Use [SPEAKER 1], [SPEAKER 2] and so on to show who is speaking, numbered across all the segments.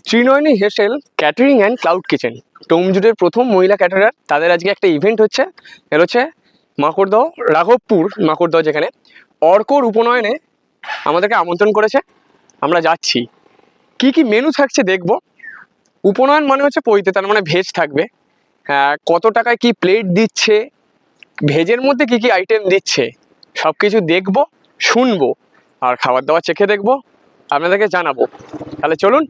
[SPEAKER 1] Trinayani Heshel catering and cloud kitchen টোমজুটের প্রথম মহিলা ক্যাটারার। তাদের আজকে একটা ইভেন্ট হচ্ছে, এর হচ্ছে মাকড়দহ রাঘবপুর মাকড়দহ, যেখানে অর্কর উপনয়নে আমাদেরকে আমন্ত্রণ করেছে। আমরা যাচ্ছি, কি কি মেনু থাকছে দেখব। উপনয়ন মানে হচ্ছে পৈতে, তার মানে ভেজ থাকবে। কত টাকায় কি প্লেট দিচ্ছে, ভেজের মধ্যে কি কি আইটেম দিচ্ছে, সব কিছু দেখবো, শুনবো, আর খাবার দাবার চেখে দেখবো, আপনাদেরকে জানাবো। তাহলে চলুন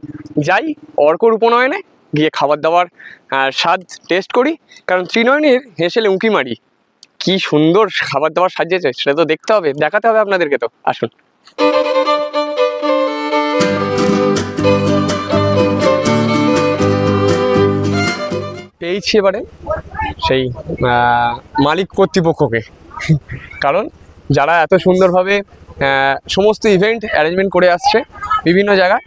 [SPEAKER 1] যাই অর্কর উপনয়নে, গিয়ে খাবার দাবার স্বাদ টেস্ট করি। কারণ ত্রিনয়নীর হেসেলে উঁকি মারি, কি সুন্দর খাবার দাবার সাজিয়েছে সেটা তো দেখতে হবে, দেখাতে হবে আপনাদেরকে। তো আসুন। পেয়েছি এবারে সেই মালিক কর্তৃপক্ষকে, কারণ যারা এত সুন্দরভাবে সমস্ত ইভেন্ট অ্যারেঞ্জমেন্ট করে আসছে বিভিন্ন জায়গায়।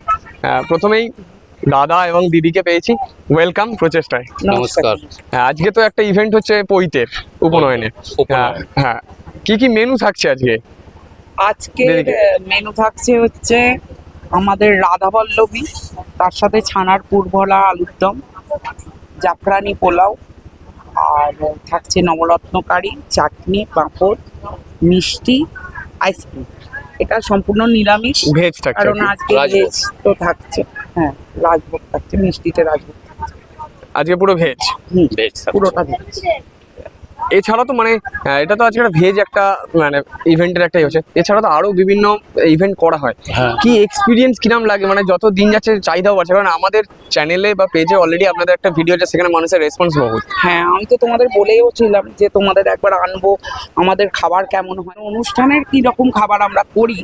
[SPEAKER 1] প্রথমেই দাদা এবং দিদিকে পেয়েছি, ওয়েলকাম প্রচেষ্টায়।
[SPEAKER 2] নমস্কার।
[SPEAKER 1] আজকে তো একটা ইভেন্ট হচ্ছে পৈতের উপনয়নে। হ্যাঁ, কি কি মেনু থাকছে আজকে?
[SPEAKER 2] আজকে
[SPEAKER 1] দিদিকে।
[SPEAKER 2] মেনু থাকছে হচ্ছে আমাদের রাধাবল্লভী, তার সাথে ছানার পুরভরা আলুর দম, জাফরানি পোলাও, আর থাকছে নবরত্ন কারি, চাটনি, পাঁপড়, মিষ্টি, আইসক্রিম। এটা সম্পূর্ণ নিরামিষ,
[SPEAKER 1] ভেজ থাকছে
[SPEAKER 2] কারণ
[SPEAKER 1] আর কি?
[SPEAKER 2] আজকে ভেজ তো থাকছে। হ্যাঁ, রাজভোগ থাকছে, মিষ্টিতে রাজভোগ।
[SPEAKER 1] আজকে পুরো ভেজ।
[SPEAKER 2] ভেজ পুরোটা ভেজ।
[SPEAKER 1] এছাড়া তো মানে এটা তো আজকে একটা ভেজ একটা মানে ইভেন্টের একটাই হচ্ছে, এছাড়া তো আরো বিভিন্ন ইভেন্ট করা হয়। কি এক্সপিরিয়েন্স কিরম লাগে, মানে যত দিন যাচ্ছে চাহিদাও বাড়ছে? কারণ আমাদের চ্যানেলে বা পেজে অলরেডি আপনাদের একটা ভিডিও আছে, সেখানে মানুষের রেসপন্স বহুত।
[SPEAKER 2] হ্যাঁ, আমি তো তোমাদের বলেও ছিলাম যে তোমাদের একবার আনবো, আমাদের খাবার কেমন হয়, অনুষ্ঠানের কি রকম খাবার আমরা করি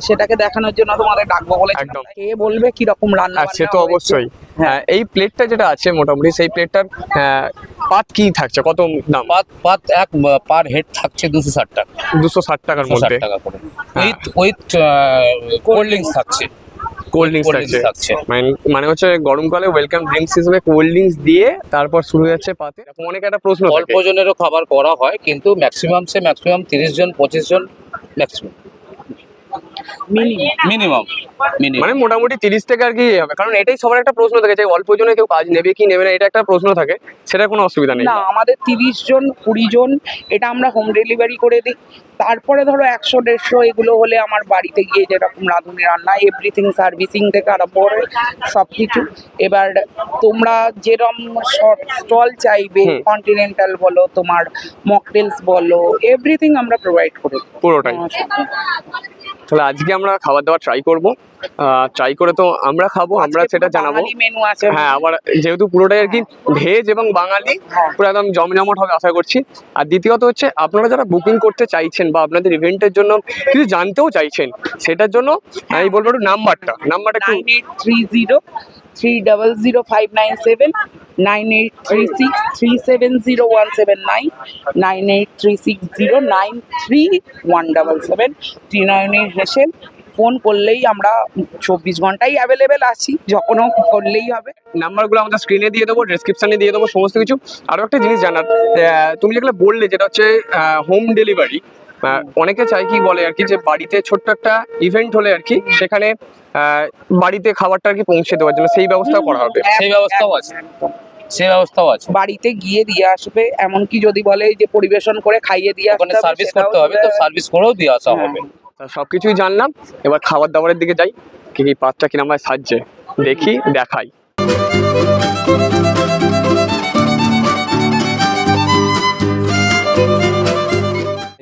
[SPEAKER 2] সেটাকে দেখানোর জন্য তোমাদের ডাকবো বলে।
[SPEAKER 1] একদম।
[SPEAKER 2] কে বলবে কি রকম রান্না
[SPEAKER 1] সে তো অবশ্যই। এই প্লেটটা যেটা আছে মোটামুটি, সেই প্লেটটার পাত কি থাকছে, কত দাম?
[SPEAKER 3] পাত এক পার হেড থাকছে 260 টাকা,
[SPEAKER 1] 260 টাকার
[SPEAKER 3] 260
[SPEAKER 1] মধ্যে
[SPEAKER 3] টাকা করে।
[SPEAKER 1] হ্যাঁ।
[SPEAKER 3] উইথ কোল্ড ড্রিঙ্কস থাকছে।
[SPEAKER 1] কোল্ড ড্রিঙ্কস
[SPEAKER 3] cold drinks
[SPEAKER 1] থাকছে।
[SPEAKER 3] থাকছে।
[SPEAKER 1] মানে হচ্ছে গরমকালে ওয়েলকাম ড্রিঙ্কস হিসেবে কোল্ড ড্রিঙ্কস দিয়ে তারপর শুরু হয়ে যাচ্ছে পাতে। এরকম অনেক একটা প্রশ্ন
[SPEAKER 3] অল্প
[SPEAKER 1] থাকে।
[SPEAKER 3] জনেরও খাবার করা হয়, কিন্তু ম্যাক্সিমাম 30 জন 25 জন ম্যাক্সিমাম, মিনিমাম।
[SPEAKER 1] মানে মোটামুটি 30 থেকে আর কি হবে, কারণ এটাই সবার একটা প্রশ্ন থাকে যে অল্প জনে কেউ কাজ নেবে কি নেবে না, এটা একটা প্রশ্ন থাকে। সেটা কোনো অসুবিধা নেই।
[SPEAKER 2] না, আমাদের 30 জন 20 জন এটা আমরা হোম ডেলিভারি করে দিই। তারপরে ধরো 100-150 এগুলো হলে আমার বাড়িতে গিয়ে যেরকম রাঁধুনি রান্না, এভরিথিং সার্ভিসিং থেকে আরম্ভ করে সবকিছু। এবার তোমরা যেরকম স্টল চাইবে, কন্টিনেন্টাল বলো, তোমার মকটেলস বলো, এভরিথিং আমরা প্রোভাইড করি
[SPEAKER 1] পুরোটাই। তাহলে আজকে আমরা খাবার দাবার ট্রাই করব, ট্রাই করে তো আমরা খাবো, আমরা সেটা জানাবো।
[SPEAKER 2] মেনু আছে।
[SPEAKER 1] হ্যাঁ, আবার যেহেতু পুরোটাই আর কি ভেজ এবং বাঙালি, পুরো একদম জমজমাট হবে আশা করছি। আর দ্বিতীয়ত হচ্ছে, আপনারা যারা বুকিং করতে চাইছেন বা আপনাদের ইভেন্টের জন্য কিছু জানতেও চাইছেন, সেটার জন্য আমি বলবো একটু নাম্বারটা একটু
[SPEAKER 2] 9830300597, 9836370179, 9836093177। ত্রিনয়নী হেসেল। ফোন করলেই আমরা 24 ঘন্টাই অ্যাভেলেবেল আছি, যখনও করলেই হবে।
[SPEAKER 1] নাম্বারগুলো আমাদের স্ক্রিনে দিয়ে দেবো, ডেসক্রিপশনে দিয়ে দেবো সমস্ত কিছু। আরও একটা জিনিস জানার, তুমি যেগুলো বললে যেটা হচ্ছে হোম ডেলিভারি, অনেকে চাই কি বলে আর কি, যে বাড়িতে ছোট্ট একটা ইভেন্ট হলে আর কি সেখানে বাড়িতে খাবারটা আর কি পৌঁছে দেওয়ার জন্য সেই ব্যবস্থাও করা হবে।
[SPEAKER 3] সেই ব্যবস্থাও আছে, সেই ব্যবস্থাও আছে।
[SPEAKER 2] বাড়িতে গিয়ে দিয়ে আসবে, এমনকি যদি বলে যে পরিবেশন করে খাইয়ে দিয়ে আসবে,
[SPEAKER 3] ওখানে সার্ভিস করতে হবে, তো সার্ভিস করেও দিয়ে আসা হবে।
[SPEAKER 1] সবকিছুই জানলাম, এবার খাবার দাবারের দিকে যাই। কি কি পাত্রটা কিনা আমায় সাজছে দেখি, দেখাই।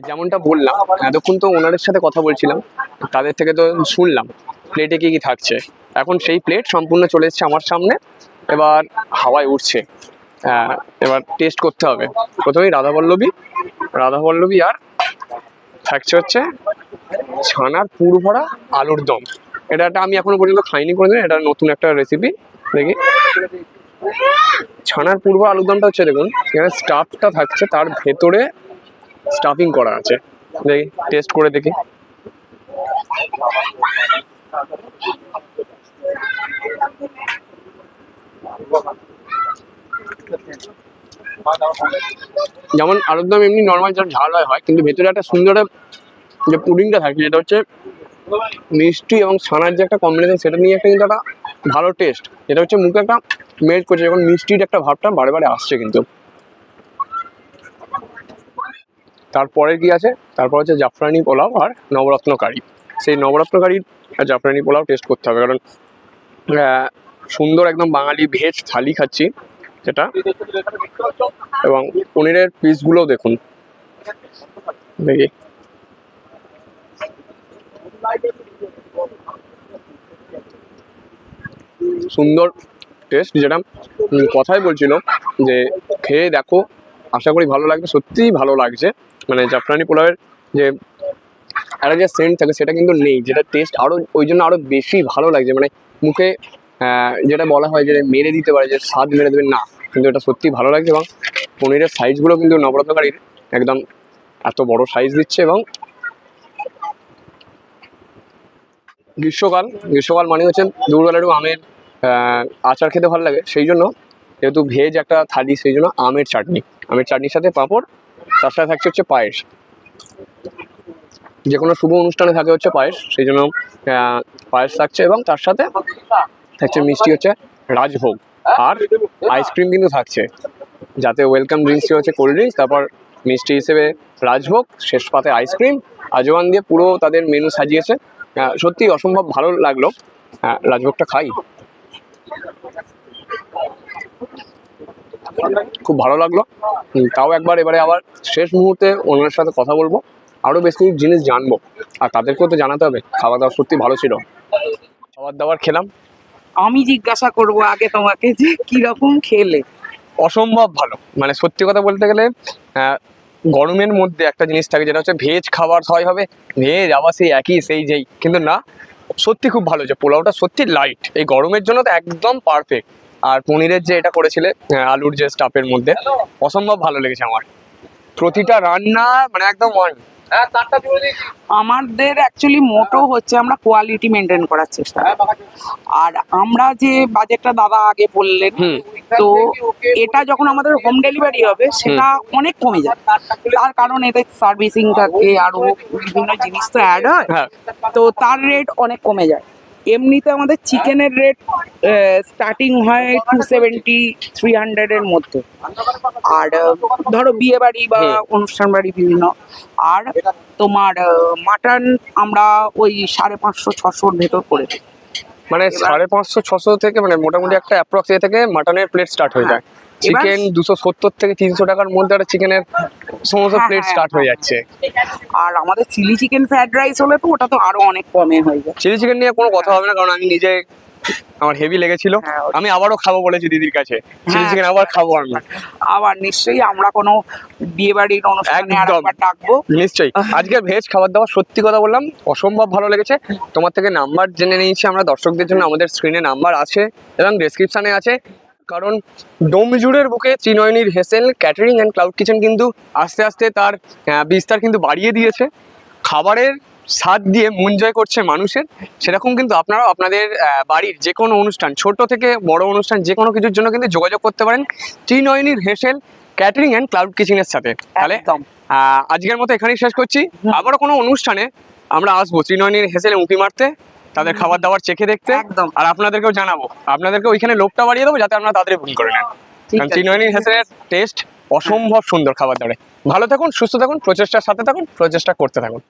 [SPEAKER 1] যেমনটা বললাম, এতক্ষণ তো ওনাদের সাথে কথা বলছিলাম, তাদের থেকে তো শুনলাম প্লেটে কি কি থাকছে। এখন সেই প্লেট সম্পূর্ণ চলে এসছে আমার সামনে, এবার হাওয়ায় উঠছে। এবার টেস্ট করতে হবে। প্রথমেই রাধাবল্লভী আর থাকছে হচ্ছে ছানার পুরভরা আলুর দম। এটা একটা আমি এখনো পর্যন্ত খাইনি কোনোদিন, এটা নতুন একটা রেসিপি। দেখি, ছানার পুরভরা আলুর দমটা হচ্ছে, দেখুন এখানে স্টাফটা থাকছে, তার ভেতরে স্টাফিং করা আছে। দেখি, টেস্ট করে দেখি। যেমন আলুর দম এমনি নর্মাল যেটা ঝাল হয়, কিন্তু ভেতরে একটা সুন্দর যে পুডিংটা থাকে, যেটা হচ্ছে মিষ্টি এবং ছানার যে একটা কম্বিনেশন, সেটা নিয়ে একটা কিন্তু একটা ভালো টেস্ট, এটা হচ্ছে মুখে একটা মেল্ট করছে, যখন মিষ্টির একটা ভাবটা বারে বারে আসছে কিন্তু। তারপরে কি আছে, তারপর হচ্ছে জাফরানি পোলাও আর নবরত্ন কারি। সেই নবরত্ন কারির আর জাফরানি পোলাও টেস্ট করতে হবে, কারণ সুন্দর একদম বাঙালি ভেজ থালি খাচ্ছি যেটা। এবং পনিরের পিসগুলোও দেখুন, দেখি সুন্দর টেস্ট, যেটা কথাই বলছিল যে খেয়ে দেখো, আশা করি ভালো লাগবে। সত্যিই ভালো লাগছে, মানে জাফরানি পোলাওয়ের যে একটা যে সেন্ট থাকে সেটা কিন্তু নেই, যেটা টেস্ট আরও ওই জন্য আরও বেশি ভালো লাগছে। মানে মুখে যেটা বলা হয় যে মেরে দিতে পারে, যে স্বাদ মেরে দেবে না, কিন্তু এটা সত্যি ভালো লাগছে। এবং পনিরের সাইজগুলো কিন্তু নবরত্নকারীর একদম এত বড় সাইজ দিচ্ছে। এবং গ্রীষ্মকাল মানে হচ্ছে দুপুরবেলা একটু আমের আচার খেতে ভালো লাগে, সেই জন্য যেহেতু ভেজ একটা থালি, সেই জন্য আমের চাটনির সাথে পাঁপড়, তার সাথে থাকছে হচ্ছে পায়েস। যে কোনো শুভ অনুষ্ঠানে থাকে হচ্ছে পায়েস, সেই জন্য পায়েস থাকছে। এবং তার সাথে থাকছে মিষ্টি হচ্ছে রাজভোগ, আর আইসক্রিম কিন্তু থাকছে, যাতে ওয়েলকাম ড্রিঙ্কস হচ্ছে কোল্ড ড্রিঙ্কস, তারপর মিষ্টি হিসেবে রাজভোগ, শেষ পাতে আইসক্রিম, আজওয়ান দিয়ে পুরো তাদের মেনু সাজিয়েছে। সত্যি অসম্ভব ভালো লাগলো। রাজভোগটা খাই, খুব ভালো লাগলো। তাও একবার এবারে আবার শেষ মুহূর্তে ওনার সাথে কথা বলবো, আরও বেশ কিছু জিনিস জানবো, আর তাদেরকেও তো জানাতে হবে। খাওয়া দাওয়া সত্যি ভালো ছিল, খাবার দাবার খেলাম।
[SPEAKER 2] আমি জিজ্ঞাসা করব আগে তোমাকে যে কিরকম খেলে।
[SPEAKER 1] অসম্ভব ভালো, মানে সত্যি কথা বলতে গেলে গরমের মধ্যে একটা জিনিস থাকে যেটা হচ্ছে ভেজ খাবার হয় হবে, ভেজ আবার সেই একই সেই যেই, কিন্তু না, সত্যি খুব ভালো। যে পোলাওটা সত্যি লাইট, এই গরমের জন্য তো একদম পারফেক্ট। আর পনিরের যে এটা করেছিলে আলুর যে স্টাফের মধ্যে, অসম্ভব ভালো লেগেছে আমার। প্রতিটা রান্না মানে একদম ওয়ান।
[SPEAKER 2] আমাদের অ্যাকচুয়ালি মোটো হচ্ছে আমরা কোয়ালিটি মেনটেন করার চেষ্টা করি। আর আমরা যে বাজেটটা দাদা আগে বললেন,
[SPEAKER 1] হুম।
[SPEAKER 2] তো এটা যখন আমাদের হোম ডেলিভারি হবে সেটা অনেক কমে যায়। তার কারণ এতে সার্ভিসিং থাকে, আরো বিভিন্ন জিনিস তো অ্যাড হয়,
[SPEAKER 1] হ্যাঁ,
[SPEAKER 2] তো তার রেট অনেক কমে যায়। এমনিতে আমাদের চিকেনের রেট স্টার্টিং হয় 270 300-এর মধ্যে। আর ধরো বিয়ে বাড়ি বা অনুষ্ঠান বাড়ি বিভিন্ন। আর তোমার মাটন আমরা ওই 550-600-র ভেতর করে দিই।
[SPEAKER 1] মানে 550-600 থেকে, মানে মোটামুটি একটা অ্যাপ্রক্স থেকে মাটনের প্লেট স্টার্ট হয়ে যায়। চিকেন 270 থেকে 300 টাকার মধ্যে একটা চিকেনের সমস্ত
[SPEAKER 2] হ্যাঁ,
[SPEAKER 1] প্লেট
[SPEAKER 2] হ্যাঁ,
[SPEAKER 1] স্টার্ট হয়ে যাচ্ছে।
[SPEAKER 2] আর আমাদের চিলি চিকেন ফ্রাইড রাইস হলে তো ওটা তো আরো অনেক কমে হয়ে যায়।
[SPEAKER 1] চিলি চিকেন নিয়ে কোনো কথা হবে না, কারণ আমি নিজে, আমার হেভি লেগেছিল।
[SPEAKER 2] হ্যাঁ,
[SPEAKER 1] আমি আবারও খাবো বলেছি দিদির কাছে, চিলি চিকেন আবার খাবো আমি।
[SPEAKER 2] আবার নিশ্চয়ই আমরা কোনো বিয়ে বাড়ির অনুষ্ঠানে
[SPEAKER 1] একদম।
[SPEAKER 2] আরেকবার ডাকবো।
[SPEAKER 1] নিশ্চয়ই। আজকের ভেজ খাবার দাবার সত্যি কথা বললাম, অসম্ভব ভালো লেগেছে। তোমার থেকে নাম্বার জেনে নিয়েছি আমরা দর্শকদের জন্য, আমাদের স্ক্রিনে নাম্বার আছে এবং ডেসক্রিপশানে আছে। কারণ ডোমজুড়ের বুকে ত্রিনয়নীর হেসেল ক্যাটারিং অ্যান্ড ক্লাউড কিচেন কিন্তু আস্তে আস্তে তার বিস্তার কিন্তু বাড়িয়ে দিয়েছে। খাবারের স্বাদ দিয়ে মন জয় করছে মানুষের। সেরকম কিন্তু আপনারাও আপনাদের বাড়ির যে কোনো অনুষ্ঠান, ছোট থেকে বড় অনুষ্ঠান, যে কোনো কিছুর জন্য কিন্তু যোগাযোগ করতে পারেন ত্রিনয়নীর হেসেল ক্যাটারিং অ্যান্ড ক্লাউড কিচেনের সাথে। তাহলে
[SPEAKER 2] একদম।
[SPEAKER 1] আজকের মতো এখানেই শেষ করছি। আবারও কোনো অনুষ্ঠানে আমরা আসবো ত্রিনয়নীর হেসেলে উঁকি মারতে, তাদের খাবার দাবার চেখে দেখতে।
[SPEAKER 2] একদম।
[SPEAKER 1] আর আপনাদেরকেও জানাবো, আপনাদেরকে ওইখানে লোকটা বাড়িয়ে দেবো যাতে আপনারা তাড়াতাড়ি বুকিং করে নেন।
[SPEAKER 2] ঠিক
[SPEAKER 1] কারণ
[SPEAKER 2] আছে।
[SPEAKER 1] ত্রিনয়নীর হেসেলের টেস্ট অসম্ভব সুন্দর খাবার দাবারে। ভালো থাকুন, সুস্থ থাকুন, প্রচেষ্টার সাথে থাকুন, প্রচেষ্টা করতে থাকুন।